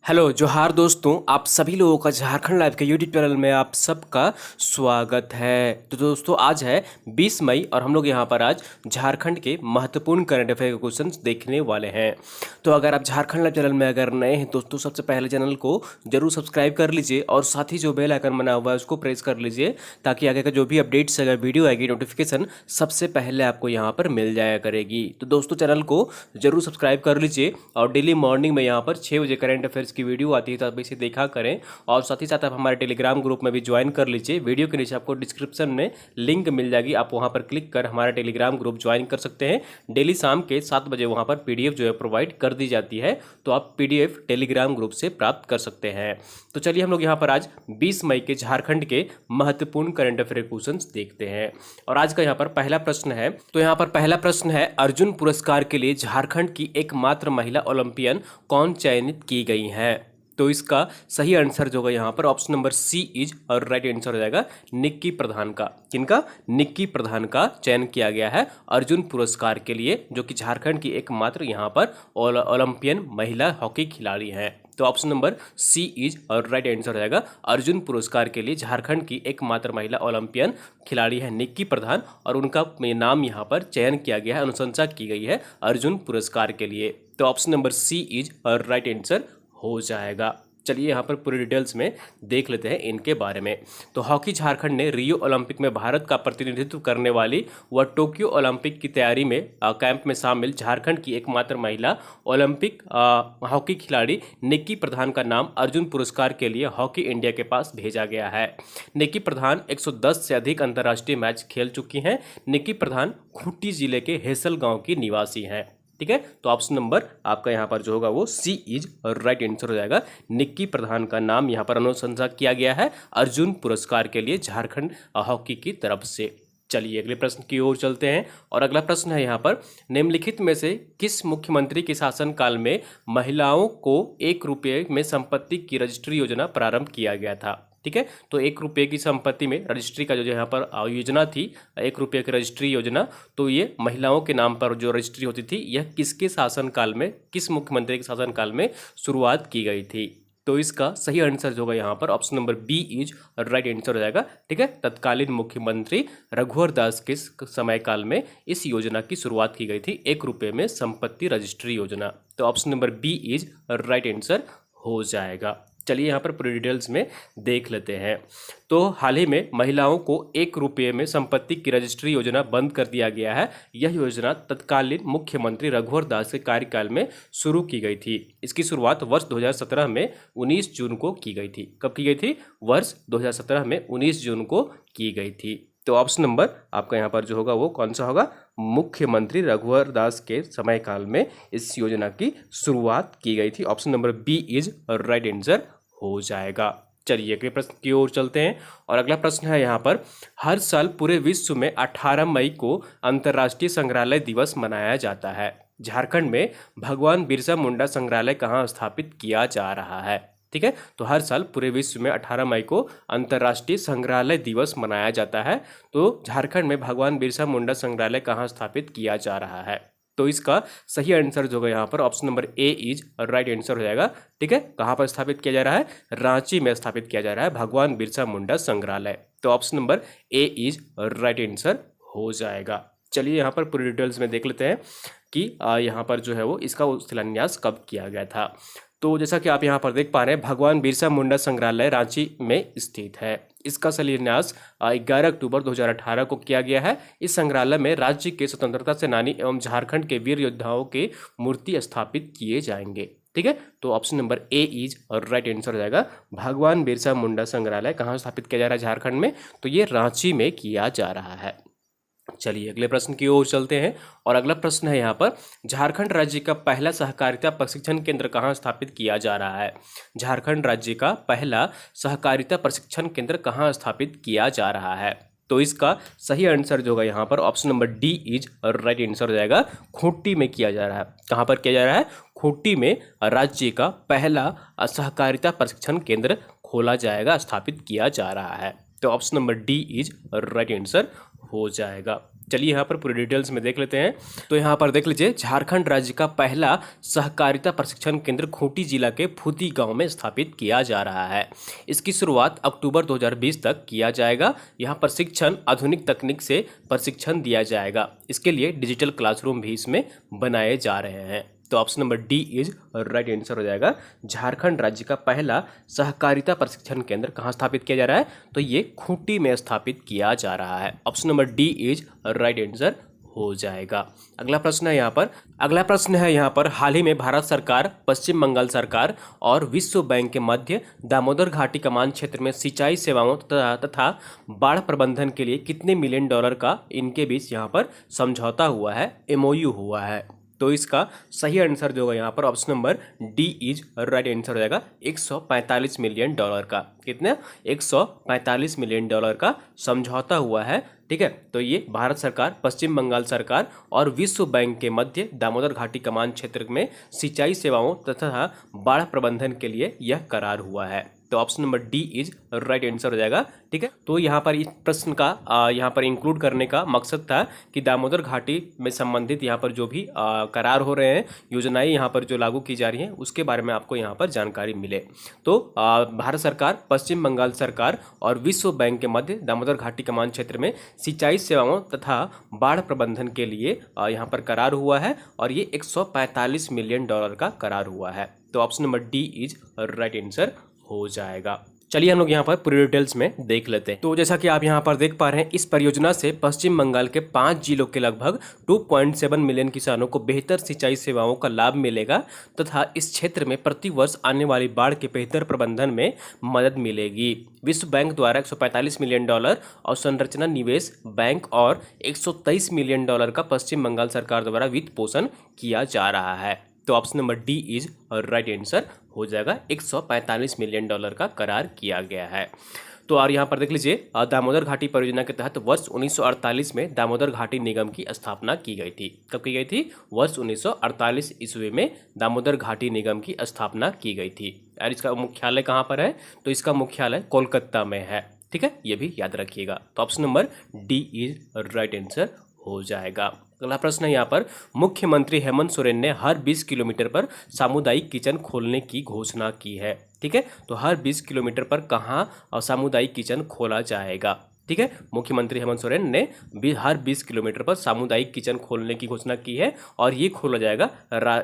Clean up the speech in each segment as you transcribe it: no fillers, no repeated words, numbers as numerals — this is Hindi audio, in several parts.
हेलो जोहार दोस्तों, आप सभी लोगों का झारखंड लाइव के यूट्यूब चैनल में आप सबका स्वागत है। तो दोस्तों आज है 20 मई और हम लोग यहाँ पर आज झारखंड के महत्वपूर्ण करंट अफेयर के क्वेश्चंस देखने वाले हैं। तो अगर आप झारखंड लाइव चैनल में अगर नए हैं दोस्तों, सबसे पहले चैनल को जरूर सब्सक्राइब कर लीजिए और साथ ही जो बेल आइकन बना हुआ है उसको प्रेस कर लीजिए ताकि आगे का जो भी अपडेट्स अगर वीडियो आएगी नोटिफिकेशन सबसे पहले आपको यहाँ पर मिल जाया करेगी। तो दोस्तों चैनल को जरूर सब्सक्राइब कर लीजिए और डेली मॉर्निंग में यहाँ पर 6 बजे करंट अफेयर्स की वीडियो आती है तो आप इसे देखा करें और साथ ही साथ आप हमारे टेलीग्राम ग्रुप में भी ज्वाइन कर लीजिए। वीडियो के नीचे आपको डिस्क्रिप्शन में लिंक मिल जाएगी, आप वहां पर क्लिक कर हमारा टेलीग्राम ग्रुप ज्वाइन कर सकते हैं। डेली शाम के 7 बजे वहां पर पीडीएफ जो है प्रोवाइड कर दी जाती है, तो आप पीडीएफ टेलीग्राम ग्रुप से प्राप्त कर सकते हैं। तो चलिए हम लोग यहाँ पर आज 20 मई के झारखंड के महत्वपूर्ण करंट अफेयर क्वेश्चन देखते हैं। और आज का यहाँ पर पहला प्रश्न है, तो यहाँ पर पहला प्रश्न है, अर्जुन पुरस्कार के लिए झारखंड की एकमात्र महिला ओलंपियन कौन चयनित की गई हैं? तो इसका सही आंसर जो होगा यहाँ पर ऑप्शन नंबर सी इज और राइट आंसर हो जाएगा निक्की प्रधान का। किनका? निक्की प्रधान का चयन किया गया है अर्जुन पुरस्कार के लिए, जो कि झारखंड की एकमात्र यहाँ पर ओलंपियन महिला हॉकी खिलाड़ी हैं। तो ऑप्शन नंबर सी इज और राइट आंसर हो जाएगा अर्जुन पुरस्कार के लिए झारखंड की एकमात्र महिला ओलंपियन खिलाड़ी है निक्की प्रधान और उनका नाम यहाँ पर चयन किया गया है, अनुशंसा की गई है अर्जुन पुरस्कार के लिए। तो ऑप्शन नंबर सी इज और राइट आंसर हो जाएगा। चलिए यहाँ पर पूरी डिटेल्स में देख लेते हैं इनके बारे में। तो हॉकी झारखंड ने रियो ओलंपिक में भारत का प्रतिनिधित्व करने वाली व टोक्यो ओलंपिक की तैयारी में कैंप में शामिल झारखंड की एकमात्र महिला ओलंपिक हॉकी खिलाड़ी निक्की प्रधान का नाम अर्जुन पुरस्कार के लिए हॉकी इंडिया के पास भेजा गया है। निक्की प्रधान 110 से अधिक अंतर्राष्ट्रीय मैच खेल चुकी हैं। निक्की प्रधान खूंटी जिले के हेसल गाँव की निवासी हैं। ठीक है, तो ऑप्शन नंबर आपका यहाँ पर जो होगा वो सी इज और राइट आंसर हो जाएगा। निक्की प्रधान का नाम यहाँ पर अनुशंसा किया गया है अर्जुन पुरस्कार के लिए झारखंड हॉकी की तरफ से। चलिए अगले प्रश्न की ओर चलते हैं और अगला प्रश्न है यहाँ पर, निम्नलिखित में से किस मुख्यमंत्री के शासनकाल में महिलाओं को 1 रुपये में संपत्ति की रजिस्ट्री योजना प्रारंभ किया गया था? ठीक है, तो 1 रुपये की संपत्ति में रजिस्ट्री का जो यहाँ पर योजना थी, 1 रुपये की रजिस्ट्री योजना, तो ये महिलाओं के नाम पर जो रजिस्ट्री होती थी यह किसके शासनकाल में, किस मुख्यमंत्री के शासनकाल में शुरुआत की गई थी? तो इसका सही आंसर जो होगा यहाँ पर option number B is right answer हो जाएगा। ठीक है, तत्कालीन मुख्यमंत्री रघुवर दास के समय काल में इस योजना की शुरुआत की गई थी, 1 रुपये में संपत्ति रजिस्ट्री योजना। तो option number B is right answer हो जाएगा। चलिए यहाँ पर पूरी डिटेल्स में देख लेते हैं। तो हाल ही में महिलाओं को 1 रुपये में संपत्ति की रजिस्ट्री योजना बंद कर दिया गया है। यह योजना तत्कालीन मुख्यमंत्री रघुवर दास के कार्यकाल में शुरू की गई थी। इसकी शुरुआत वर्ष 2017 में 19 जून को की गई थी। कब की गई थी? वर्ष 2017 में 19 जून को की गई थी। तो ऑप्शन नंबर आपका यहाँ पर जो होगा वो कौन सा होगा? मुख्यमंत्री रघुवर दास के समय काल में इस योजना की शुरुआत की गई थी। Option number B is right answer हो जाएगा। चलिए अगले प्रश्न की ओर चलते हैं और अगला प्रश्न है यहाँ पर, हर साल पूरे विश्व में 18 मई को अंतर्राष्ट्रीय संग्रहालय दिवस मनाया जाता है। झारखंड में भगवान बिरसा मुंडा संग्रहालय कहाँ स्थापित किया जा रहा है? ठीक है, तो हर साल पूरे विश्व में 18 मई को अंतर्राष्ट्रीय संग्रहालय दिवस मनाया जाता है। तो झारखंड में भगवान बिरसा मुंडा संग्रहालय कहाँ स्थापित किया जा रहा है? तो इसका सही आंसर जो है यहाँ पर option number A is right answer हो जाएगा। ठीक है, कहाँ पर स्थापित किया जा रहा है? रांची में स्थापित किया जा रहा है भगवान बिरसा मुंडा संग्रहालय। तो option number A is right answer हो जाएगा। चलिए यहाँ पर पूरी डिटेल्स में देख लेते हैं कि यहाँ पर जो है वो इसका शिलान्यास कब किया गया था। तो जैसा कि आप यहाँ पर देख पा रहे हैं, भगवान बिरसा मुंडा संग्रहालय रांची में स्थित है। इसका शिलान्यास 11 अक्टूबर 2018 को किया गया है। इस संग्रहालय में राज्य के स्वतंत्रता सेनानी एवं झारखंड के वीर योद्धाओं के मूर्ति स्थापित किए जाएंगे। ठीक है, तो ऑप्शन नंबर ए इज और राइट आंसर हो जाएगा। भगवान बिरसा मुंडा संग्रहालय कहाँ स्थापित किया जा रहा है झारखंड में? तो ये रांची में किया जा रहा है। चलिए अगले प्रश्न की ओर चलते हैं और अगला प्रश्न है यहाँ पर, झारखंड राज्य का पहला सहकारिता प्रशिक्षण केंद्र कहाँ स्थापित किया जा रहा है? झारखंड राज्य का पहला सहकारिता प्रशिक्षण केंद्र कहाँ स्थापित किया जा रहा है? तो इसका सही आंसर जो होगा यहाँ पर ऑप्शन नंबर डी इज और राइट आंसर हो जाएगा। खूंटी में किया जा रहा है। कहाँ पर किया जा रहा है? खूंटी में राज्य का पहला सहकारिता प्रशिक्षण केंद्र खोला जाएगा, स्थापित किया जा रहा है। तो option number D is right answer हो जाएगा। चलिए यहाँ पर पूरी डिटेल्स में देख लेते हैं। तो यहाँ पर देख लीजिए, झारखंड राज्य का पहला सहकारिता प्रशिक्षण केंद्र खूंटी जिला के फुदी गांव में स्थापित किया जा रहा है। इसकी शुरुआत अक्टूबर 2020 तक किया जाएगा। यहाँ प्रशिक्षण आधुनिक तकनीक से प्रशिक्षण दिया जाएगा। इसके लिए डिजिटल क्लासरूम भी इसमें बनाए जा रहे हैं। तो option number D is right answer हो जाएगा। झारखंड राज्य का पहला सहकारिता प्रशिक्षण केंद्र कहाँ स्थापित किया जा रहा है? तो ये खूंटी में स्थापित किया जा रहा है। Option number D is right answer हो जाएगा। अगला प्रश्न है यहाँ पर हाल ही में भारत सरकार, पश्चिम बंगाल सरकार और विश्व बैंक के मध्य दामोदर घाटी कमान क्षेत्र में सिंचाई सेवाओं तथा बाढ़ प्रबंधन के लिए कितने मिलियन डॉलर का इनके बीच यहाँ पर समझौता हुआ है, एमओयू हुआ है? तो इसका सही आंसर जो होगा यहाँ पर option number D is right answer हो जाएगा। 145 मिलियन डॉलर का, कितने? 145 मिलियन डॉलर का समझौता हुआ है। ठीक है, तो ये भारत सरकार, पश्चिम बंगाल सरकार और विश्व बैंक के मध्य दामोदर घाटी कमान क्षेत्र में सिंचाई सेवाओं तथा बाढ़ प्रबंधन के लिए यह करार हुआ है। तो option number D is right answer हो जाएगा। ठीक है, तो यहाँ पर इस प्रश्न का यहाँ पर इंक्लूड करने का मकसद था कि दामोदर घाटी में संबंधित यहाँ पर जो भी करार हो रहे हैं, योजनाएं यहाँ पर जो लागू की जा रही हैं, उसके बारे में आपको यहाँ पर जानकारी मिले। तो भारत सरकार, पश्चिम बंगाल सरकार और विश्व बैंक के मध्य दामोदर घाटी कमान क्षेत्र में सिंचाई सेवाओं तथा बाढ़ प्रबंधन के लिए यहाँ पर करार हुआ है और ये 145 मिलियन डॉलर का करार हुआ है। तो option number D is right answer हो जाएगा। चलिए हम लोग यहाँ पर पूरी डिटेल्स में देख लेते हैं। तो जैसा कि आप यहाँ पर देख पा रहे हैं, इस परियोजना से पश्चिम बंगाल के 5 जिलों के लगभग 2.7 मिलियन किसानों को बेहतर सिंचाई सेवाओं का लाभ मिलेगा तथा इस क्षेत्र में प्रति वर्ष आने वाली बाढ़ के बेहतर प्रबंधन में मदद मिलेगी। विश्व बैंक द्वारा 145 मिलियन डॉलर और संरचना निवेश बैंक और 123 मिलियन डॉलर का पश्चिम बंगाल सरकार द्वारा वित्त पोषण किया जा रहा है। तो option number D is right answer हो जाएगा। 145 मिलियन डॉलर का करार किया गया है। तो और यहाँ पर देख लीजिए, दामोदर घाटी परियोजना के तहत वर्ष 1948 में दामोदर घाटी निगम की स्थापना की गई थी। कब की गई थी? वर्ष 1948 ईस्वी में दामोदर घाटी निगम की स्थापना की गई थी। और इसका मुख्यालय कहाँ पर है? तो इसका मुख्यालय कोलकाता में है। ठीक है, ये भी याद रखिएगा। तो option number D is right answer हो जाएगा। अगला प्रश्न है यहाँ पर, मुख्यमंत्री हेमंत सोरेन ने हर 20 किलोमीटर पर सामुदायिक किचन खोलने की घोषणा की है। ठीक है, तो हर 20 किलोमीटर पर कहाँ सामुदायिक किचन खोला जाएगा? ठीक है, मुख्यमंत्री हेमंत सोरेन ने हर 20 किलोमीटर पर सामुदायिक किचन खोलने की घोषणा की है और ये खोला जाएगा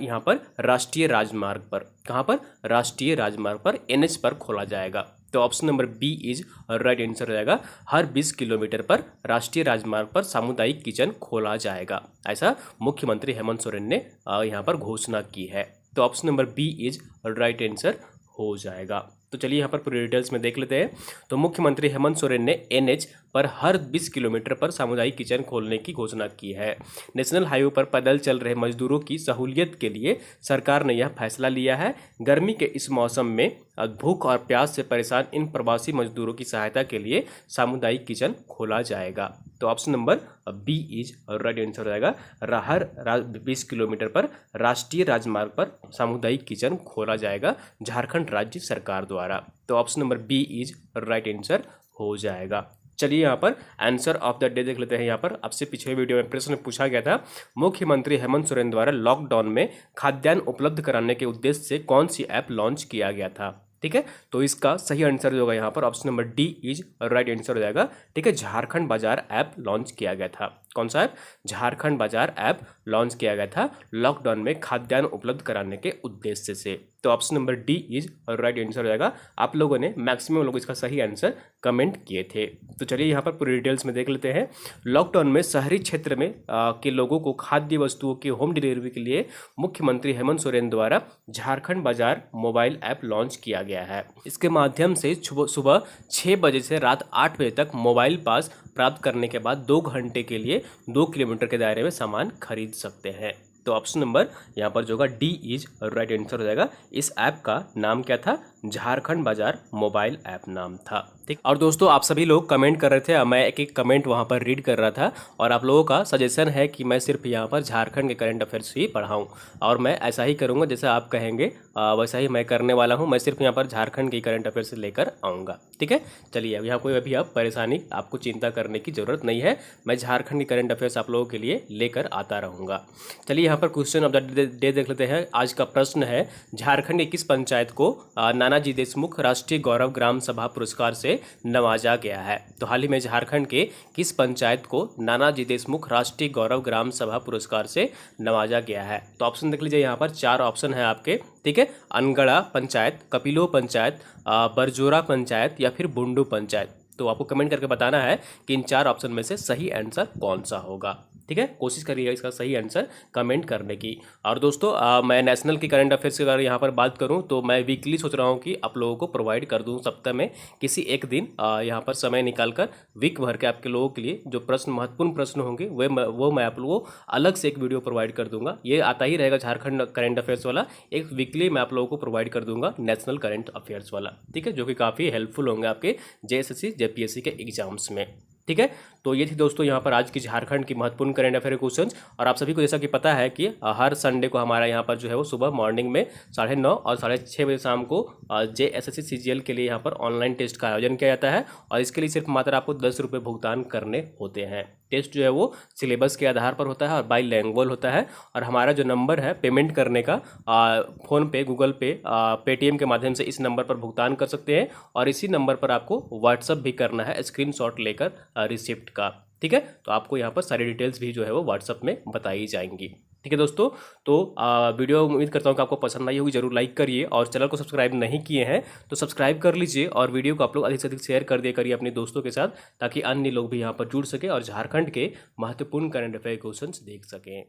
यहाँ पर राष्ट्रीय राजमार्ग पर। कहाँ पर? राष्ट्रीय राजमार्ग पर, एनएच पर खोला जाएगा। तो option number B is right answer हो जाएगा। हर 20 किलोमीटर पर राष्ट्रीय राजमार्ग पर सामुदायिक किचन खोला जाएगा, ऐसा मुख्यमंत्री हेमंत सोरेन ने यहाँ पर घोषणा की है। तो option number B is right answer हो जाएगा। तो चलिए यहाँ पर पूरी डिटेल्स में देख लेते हैं। तो मुख्यमंत्री हेमंत सोरेन ने एनएच पर हर 20 किलोमीटर पर सामुदायिक किचन खोलने की घोषणा की है। नेशनल हाईवे पर पैदल चल रहे मजदूरों की सहूलियत के लिए सरकार ने यह फैसला लिया है। गर्मी के इस मौसम में भूख और प्यास से परेशान इन प्रवासी मजदूरों की सहायता के लिए सामुदायिक किचन खोला जाएगा। तो option number B is right answer हो जाएगा। हर 20 किलोमीटर पर राष्ट्रीय राजमार्ग पर सामुदायिक किचन खोला जाएगा झारखंड राज्य सरकार द्वारा। तो option number B is right answer हो जाएगा। चलिए यहाँ पर आंसर ऑफ द डे देख लेते हैं। यहाँ पर आपसे पिछले वीडियो में प्रश्न पूछा गया था, मुख्यमंत्री हेमंत सोरेन द्वारा लॉकडाउन में खाद्यान्न उपलब्ध कराने के उद्देश्य से कौन सी ऐप लॉन्च किया गया था? ठीक है, तो इसका सही आंसर जो होगा यहाँ पर option number D is right answer हो जाएगा। ठीक है, झारखंड बाजार ऐप लॉन्च किया गया था। कौन सा ऐप? झारखंड बाजार ऐप लॉन्च किया गया था लॉकडाउन में खाद्यान्न उपलब्ध कराने के उद्देश्य से। तो option number D is right answer हो जाएगा। आप लोगों ने मैक्सिमम लोग इसका सही आंसर कमेंट किए थे। तो चलिए यहाँ पर पूरी डिटेल्स में देख लेते हैं। लॉकडाउन में शहरी क्षेत्र में के लोगों को खाद्य वस्तुओं की होम डिलीवरी के लिए मुख्यमंत्री हेमंत सोरेन द्वारा झारखंड बाजार मोबाइल ऐप लॉन्च किया गया है। इसके माध्यम से सुबह 6 बजे से रात 8 बजे तक मोबाइल पास प्राप्त करने के बाद 2 घंटे के लिए 2 किलोमीटर के दायरे में सामान खरीद सकते हैं। तो ऑप्शन नंबर यहाँ पर जो होगा डी इज राइट आंसर हो जाएगा। इस ऐप का नाम क्या था? झारखंड बाजार मोबाइल ऐप नाम था। ठीक। और दोस्तों आप सभी लोग कमेंट कर रहे थे, मैं एक एक कमेंट वहाँ पर रीड कर रहा था और आप लोगों का सजेशन है कि मैं सिर्फ यहाँ पर झारखंड के करंट अफेयर्स ही पढ़ाऊँ और मैं ऐसा ही करूँगा जैसा आप कहेंगे वैसा ही मैं करने वाला हूँ। मैं सिर्फ यहाँ पर झारखंड की करंट अफेयर्स लेकर आऊँगा। ठीक है, चलिए अब यहाँ कोई अभी आप परेशानी आपको चिंता करने की ज़रूरत नहीं है। मैं झारखंड की करंट अफेयर्स आप लोगों के लिए लेकर आता रहूँगा। चलिए यहाँ पर क्वेश्चन ऑफ द डे देख लेते हैं। आज का प्रश्न है, झारखंड की किस पंचायत को नानाजी देशमुख राष्ट्रीय गौरव ग्राम सभा पुरस्कार से नवाजा गया है? तो हाल ही में झारखंड के किस पंचायत को नानाजी देशमुख राष्ट्रीय गौरव ग्राम सभा पुरस्कार से नवाजा गया है? तो ऑप्शन देख लीजिए, यहाँ पर 4 ऑप्शन है आपके। ठीक है, अनगढ़ा पंचायत, कपिलो पंचायत, बरजोरा पंचायत या फिर बुंडू पंचायत। तो आपको कमेंट करके बताना है कि इन 4 ऑप्शन में से सही आंसर कौन सा होगा। ठीक है, कोशिश करिएगा इसका सही आंसर कमेंट करने की। और दोस्तों मैं नेशनल की करंट अफेयर्स की अगर यहाँ पर बात करूँ तो मैं वीकली सोच रहा हूँ कि आप लोगों को प्रोवाइड कर दूँ सप्ताह में किसी एक दिन यहाँ पर समय निकालकर वीक भर के आपके लोगों के लिए जो प्रश्न महत्वपूर्ण प्रश्न होंगे वो मैं आप लोगों को अलग से एक वीडियो प्रोवाइड कर दूंगा। ये आता ही रहेगा झारखंड करंट अफेयर्स वाला, एक वीकली मैं आप लोगों को प्रोवाइड कर दूंगा नेशनल करंट अफेयर्स वाला। ठीक है, जो कि काफ़ी हेल्पफुल होंगे आपके JSSC JPSC के एग्जाम्स में। ठीक है, तो ये थी दोस्तों यहाँ पर आज की झारखंड की महत्वपूर्ण करंट अफेयर क्वेश्चंस। और आप सभी को जैसा कि पता है कि हर संडे को हमारा यहाँ पर जो है वो सुबह मॉर्निंग में 9:30 और 6:30 बजे शाम को JSSC CGL के लिए यहाँ पर ऑनलाइन टेस्ट का आयोजन किया जाता है और इसके लिए सिर्फ मात्र आपको 10 रुपये भुगतान करने होते हैं। टेस्ट जो है वो सिलेबस के आधार पर होता है और बाईलैंग्वेज होता है। और हमारा जो नंबर है पेमेंट करने का, फ़ोनपे, गूगल पे, पेटीएम के माध्यम से इस नंबर पर भुगतान कर सकते हैं और इसी नंबर पर आपको व्हाट्सअप भी करना है स्क्रीनशॉट लेकर रिसिप्ट का। ठीक है, तो आपको यहाँ पर सारी डिटेल्स भी जो है वो व्हाट्सअप में बताई जाएंगी। ठीक है दोस्तों, तो वीडियो उम्मीद करता हूँ कि आपको पसंद आई होगी। जरूर लाइक करिए और चैनल को सब्सक्राइब नहीं किए हैं तो सब्सक्राइब कर लीजिए और वीडियो को आप लोग अधिक से अधिक शेयर कर दिया करिए अपने दोस्तों के साथ, ताकि अन्य लोग भी यहाँ पर जुड़ सके और झारखंड के महत्वपूर्ण करंट अफेयर क्वेश्चंस देख सकें।